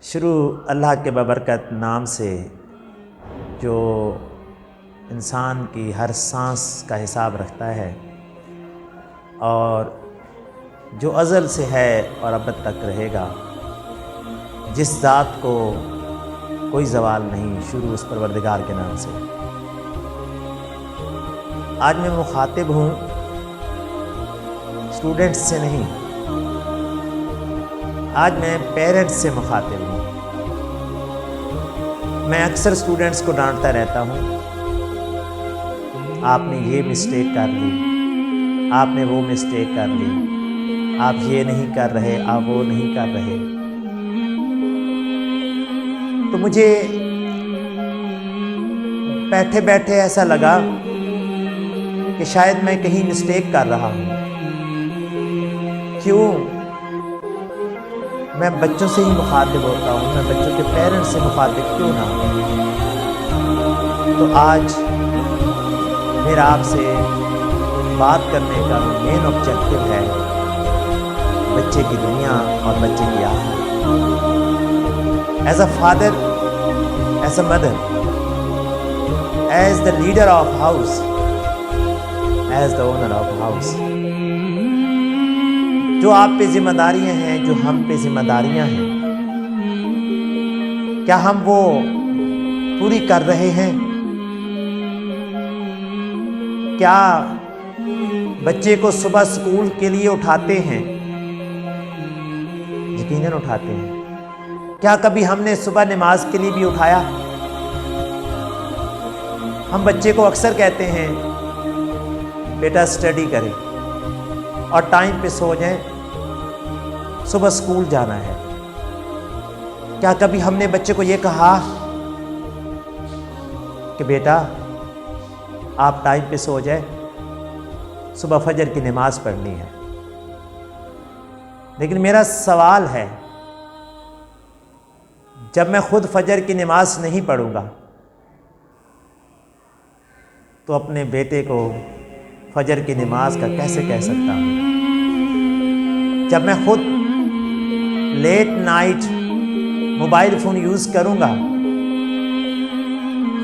شروع اللہ کے بابرکت نام سے جو انسان کی ہر سانس کا حساب رکھتا ہے اور جو ازل سے ہے اور ابد تک رہے گا، جس ذات کو کوئی زوال نہیں، شروع اس پروردگار کے نام سے۔ آج میں مخاطب ہوں اسٹوڈنٹس سے نہیں، آج میں پیرنٹس سے مخاطب ہوں۔ میں اکثر اسٹوڈنٹس کو ڈانٹتا رہتا ہوں، آپ نے یہ مسٹیک کر لی، آپ نے وہ مسٹیک کر لی، آپ یہ نہیں کر رہے، آپ وہ نہیں کر رہے۔ تو مجھے بیٹھے بیٹھے ایسا لگا کہ شاید میں کہیں مسٹیک کر رہا ہوں۔ کیوں میں بچوں سے ہی مخاطب ہوتا ہوں، میں بچوں کے پیرنٹس سے مخاطب کیوں نہ ہوں؟ تو آج میرا آپ سے بات کرنے کا مین آبجیکٹو ہے بچے کی دنیا اور بچے کی آخرت۔ As a father, as a mother, as the leader of house, as the owner of house, جو آپ پہ ذمہ داریاں ہیں، جو ہم پہ ذمہ داریاں ہیں، کیا ہم وہ پوری کر رہے ہیں؟ کیا بچے کو صبح اسکول کے لیے اٹھاتے ہیں؟ یقیناً اٹھاتے ہیں۔ کیا کبھی ہم نے صبح نماز کے لیے بھی اٹھایا؟ ہم بچے کو اکثر کہتے ہیں بیٹا اسٹڈی کرے اور ٹائم پہ سو جائیں، صبح اسکول جانا ہے۔ کیا کبھی ہم نے بچے کو یہ کہا کہ بیٹا آپ ٹائم پہ سو جائیں، صبح فجر کی نماز پڑھنی ہے؟ لیکن میرا سوال ہے، جب میں خود فجر کی نماز نہیں پڑھوں گا تو اپنے بیٹے کو فجر کی نماز کا کیسے کہہ سکتا ہوں؟ جب میں خود late night mobile phone use کروں گا،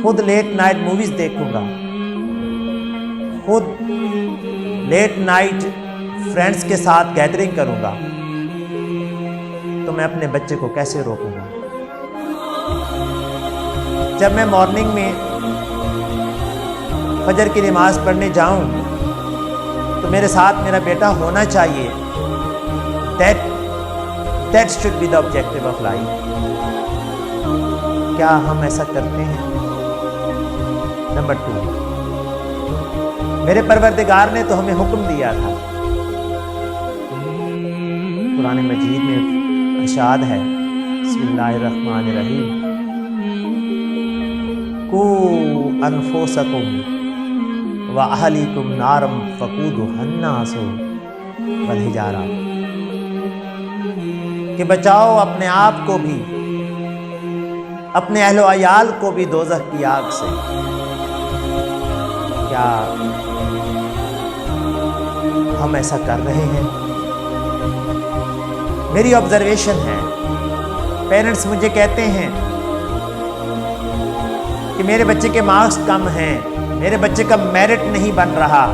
خود لیٹ نائٹ موویز دیکھوں گا، خود لیٹ نائٹ فرینڈز کے ساتھ گیدرنگ کروں گا، تو میں اپنے بچے کو کیسے روکوں گا؟ جب میں مارننگ میں فجر کی نماز پڑھنے جاؤں تو میرے ساتھ میرا بیٹا ہونا چاہیے۔ That should be the objective of life۔ کیا ہم ایسا کرتے ہیں؟ نمبر 2، میرے پروردگار نے تو ہمیں حکم دیا تھا، قرآن مجید میں ارشاد ہے، بسم اللہ الرحمن الرحیم، قوا انفسکم واہلیکم نارا وقودھا الناس والحجارہ، کہ بچاؤ اپنے آپ کو بھی، اپنے اہل و عیال کو بھی دوزخ کی آگ سے۔ کیا ہم ایسا کر رہے ہیں؟ میری آبزرویشن ہے، پیرنٹس مجھے کہتے ہیں کہ میرے بچے کے مارکس کم ہیں، میرے بچے کا میرٹ نہیں بن رہا۔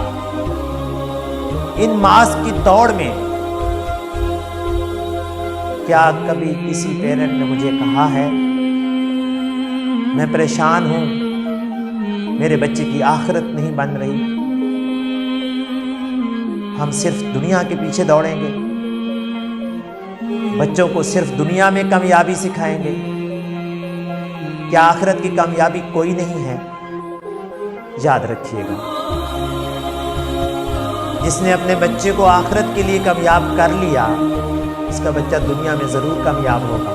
ان مارکس کی دوڑ میں کیا کبھی کسی پیرنٹ نے مجھے کہا ہے میں پریشان ہوں، میرے بچے کی آخرت نہیں بن رہی؟ ہم صرف دنیا کے پیچھے دوڑیں گے، بچوں کو صرف دنیا میں کامیابی سکھائیں گے؟ کیا آخرت کی کامیابی کوئی نہیں ہے؟ یاد رکھیے گا، جس نے اپنے بچے کو آخرت کے لیے کامیاب کر لیا، اس کا بچہ دنیا میں ضرور کامیاب ہوگا۔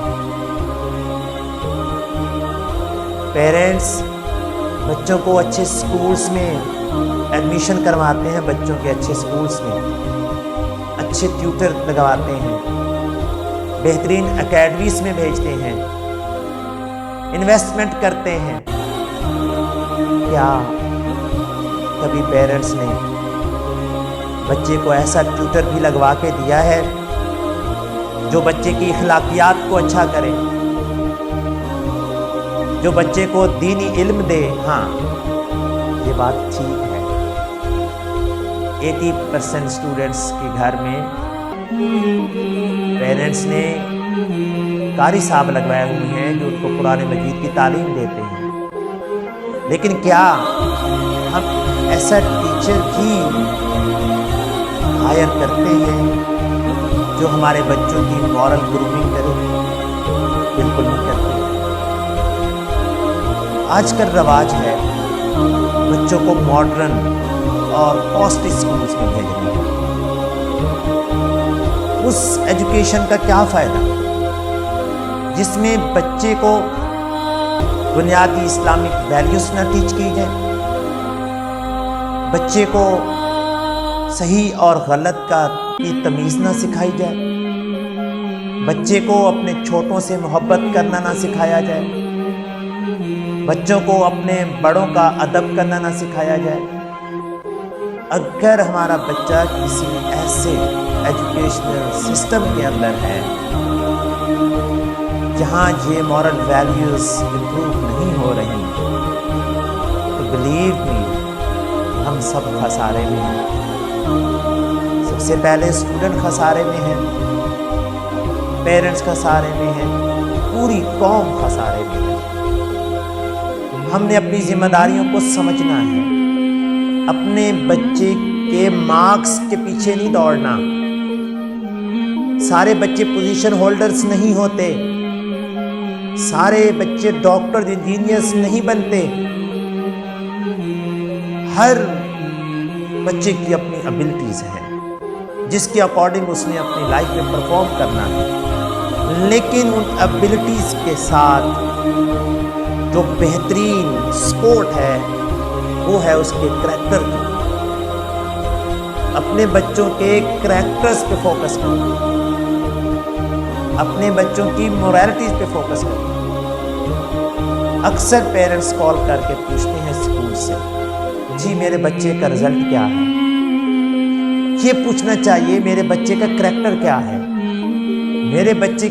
پیرنٹس بچوں کو اچھے سکولز میں ایڈمیشن کرواتے ہیں، بچوں کے اچھے سکولز میں اچھے ٹیوٹر لگواتے ہیں، بہترین اکیڈمیز میں بھیجتے ہیں، انویسٹمنٹ کرتے ہیں۔ کیا کبھی پیرنٹس نے بچے کو ایسا ٹیوٹر بھی لگوا کے دیا ہے جو بچے کی اخلاقیات کو اچھا کرے، جو بچے کو دینی علم دے. ہاں یہ بات ٹھیک ہے, 80% اسٹوڈنٹس کے گھر میں پیرنٹس نے قاری صاحب لگوائے ہوئے ہیں جو ان کو قرآن مجید کی تعلیم دیتے ہیں. لیکن کیا ہم ایسا ٹیچر بھی ہائر کرتے ہیں جو ہمارے بچوں کی مورل گرومنگ کرے؟ بالکل نہیں کرتے. آج کل رواج ہے بچوں کو ماڈرن اور کاسٹلی اسکولس میں بھیجنے کا. اس ایجوکیشن کا کیا فائدہ جس میں بچے کو بنیادی اسلامک ویلیوز نہ ٹیچ کی جائے, بچے کو صحیح اور غلط کی تمیز نہ سکھائی جائے, بچے کو اپنے چھوٹوں سے محبت کرنا نہ سکھایا جائے, بچوں کو اپنے بڑوں کا ادب کرنا نہ سکھایا جائے. اگر ہمارا بچہ کسی ایسے ایجوکیشنل سسٹم کے اندر ہے جہاں یہ مورل ویلیوز امپروو نہیں ہو رہی تو بلیو می ہم سب خسارے میں ہیں. سب سے پہلے اسٹوڈنٹ خسارے میں ہیں, پیرنٹس خسارے میں ہیں, پوری قوم خسارے میں ہے. ہم نے اپنی ذمہ داریوں کو سمجھنا ہے, اپنے بچے کے مارکس کے پیچھے نہیں دوڑنا. سارے بچے پوزیشن ہولڈرز نہیں ہوتے, سارے بچے ڈاکٹر انجینئرز نہیں بنتے. ہر بچے کی اپنی ابیلٹیز ہیں جس کے اکارڈنگ اس نے اپنی لائف میں پرفارم کرنا ہے. لیکن ان ابیلٹیز کے ساتھ جو بہترین سپورٹ ہے وہ ہے اس کے کریکٹر کی. اپنے بچوں کے کریکٹرز پہ فوکس کرو, اپنے بچوں کی مورالٹیز پہ فوکس کرو. اکثر پیرنٹس کال کر کے پوچھتے ہیں اسکول سے, جی میرے بچے کا رزلٹ کیا ہے؟ یہ پوچھنا چاہیے میرے بچے کا کریکٹر کیا ہے, میرے بچے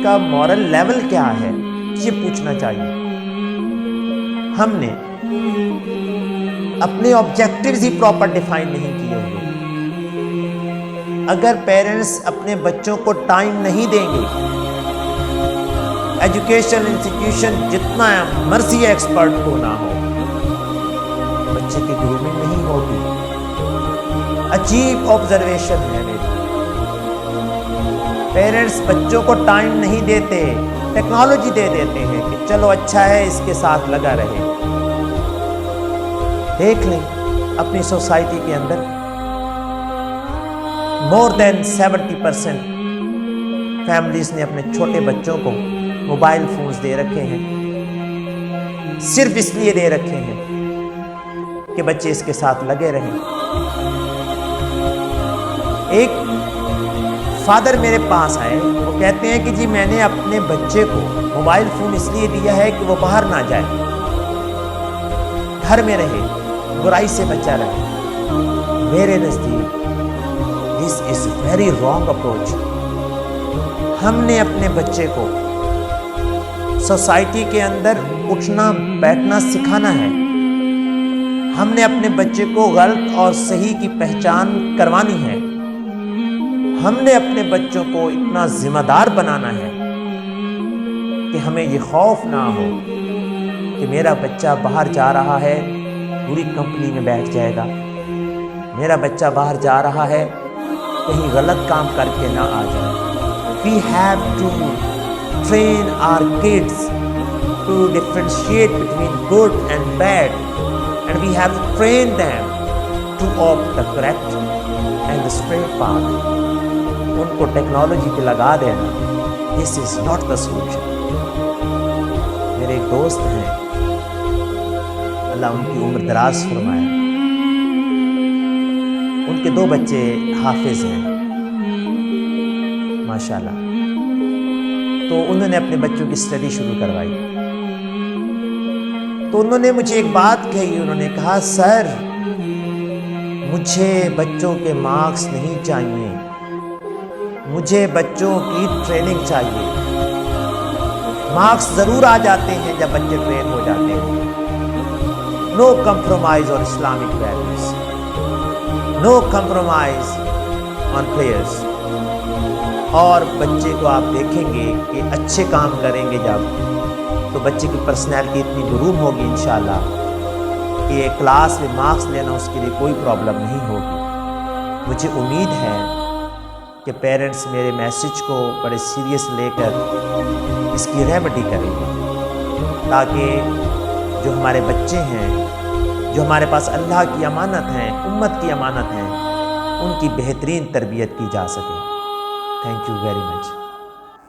کا مورل لیول کیا ہے, یہ پوچھنا چاہیے. ہم نے اپنے آبجیکٹیوز ہی پراپر ڈیفائن نہیں کیے ہوئے. اگر پیرنٹس اپنے بچوں کو ٹائم نہیں دیں گے, ایجوکیشن انسٹیٹیوشن جتنا مرضی ایکسپرٹ کو نہ ہو, بچے کی گرومنگ نہیں ہوگی. عجیب آبزرویشن ہے میری, پیرنٹس بچوں کو ٹائم نہیں دیتے, ٹیکنالوجی دے دیتے ہیں کہ چلو اچھا ہے اس کے ساتھ لگا رہے. دیکھ لیں اپنی سوسائٹی کے اندر مور دین 70% فیملیز نے اپنے چھوٹے بچوں کو موبائل فونز دے رکھے ہیں, صرف اس لیے دے رکھے ہیں کہ بچے اس کے ساتھ لگے رہیں. ایک فادر میرے پاس آئے, وہ کہتے ہیں کہ جی میں نے اپنے بچے کو موبائل فون اس لیے دیا ہے کہ وہ باہر نہ جائے, گھر میں رہے, برائی سے بچا رہے. میرے نزدیک دس از ویری رانگ اپروچ. ہم نے اپنے بچے کو سوسائٹی کے اندر اٹھنا بیٹھنا سکھانا ہے. ہم نے اپنے بچے کو غلط اور صحیح کی پہچان کروانی ہے. ہم نے اپنے بچوں کو اتنا ذمہ دار بنانا ہے کہ ہمیں یہ خوف نہ ہو کہ میرا بچہ باہر جا رہا ہے بری کمپنی میں بیٹھ جائے گا, میرا بچہ باہر جا رہا ہے کہیں غلط کام کر کے نہ آ جائے. We have to train our kids to differentiate between good and bad, and we have to train them to opt the correct and the straight path. ان کو ٹیکنالوجی پہ لگا دینا, this is not the solution. میرے ایک دوست ہیں, اللہ ان کی عمر دراز فرمائے, ان کے 2 بچے حافظ ہیں ماشاءاللہ. تو انہوں نے اپنے بچوں کی اسٹڈی شروع کروائی. تو انہوں نے مجھے ایک بات کہی, انہوں نے کہا سر مجھے بچوں کے مارکس نہیں چاہیے, مجھے بچوں کی ٹریننگ چاہیے, مارکس ضرور آ جاتے ہیں جب بچے ٹرین ہو جاتے ہیں. نو کمپرومائز اور Islamic values, no compromise on prayers. اور بچے کو آپ دیکھیں گے کہ اچھے کام کریں گے جب، تو بچے کی پرسنالٹی اتنی گروم ہوگی انشاءاللہ کہ کلاس میں مارکس لینا اس کے لیے کوئی پرابلم نہیں ہوگی. مجھے امید ہے کہ پیرنٹس میرے میسج کو بڑے سیریس لے کر اس کی ریمیڈی کریں گے، تاکہ جو ہمارے بچے ہیں، جو ہمارے پاس اللہ کی امانت ہیں، امت کی امانت ہیں، ان کی بہترین تربیت کی جا سکے. Thank you very much.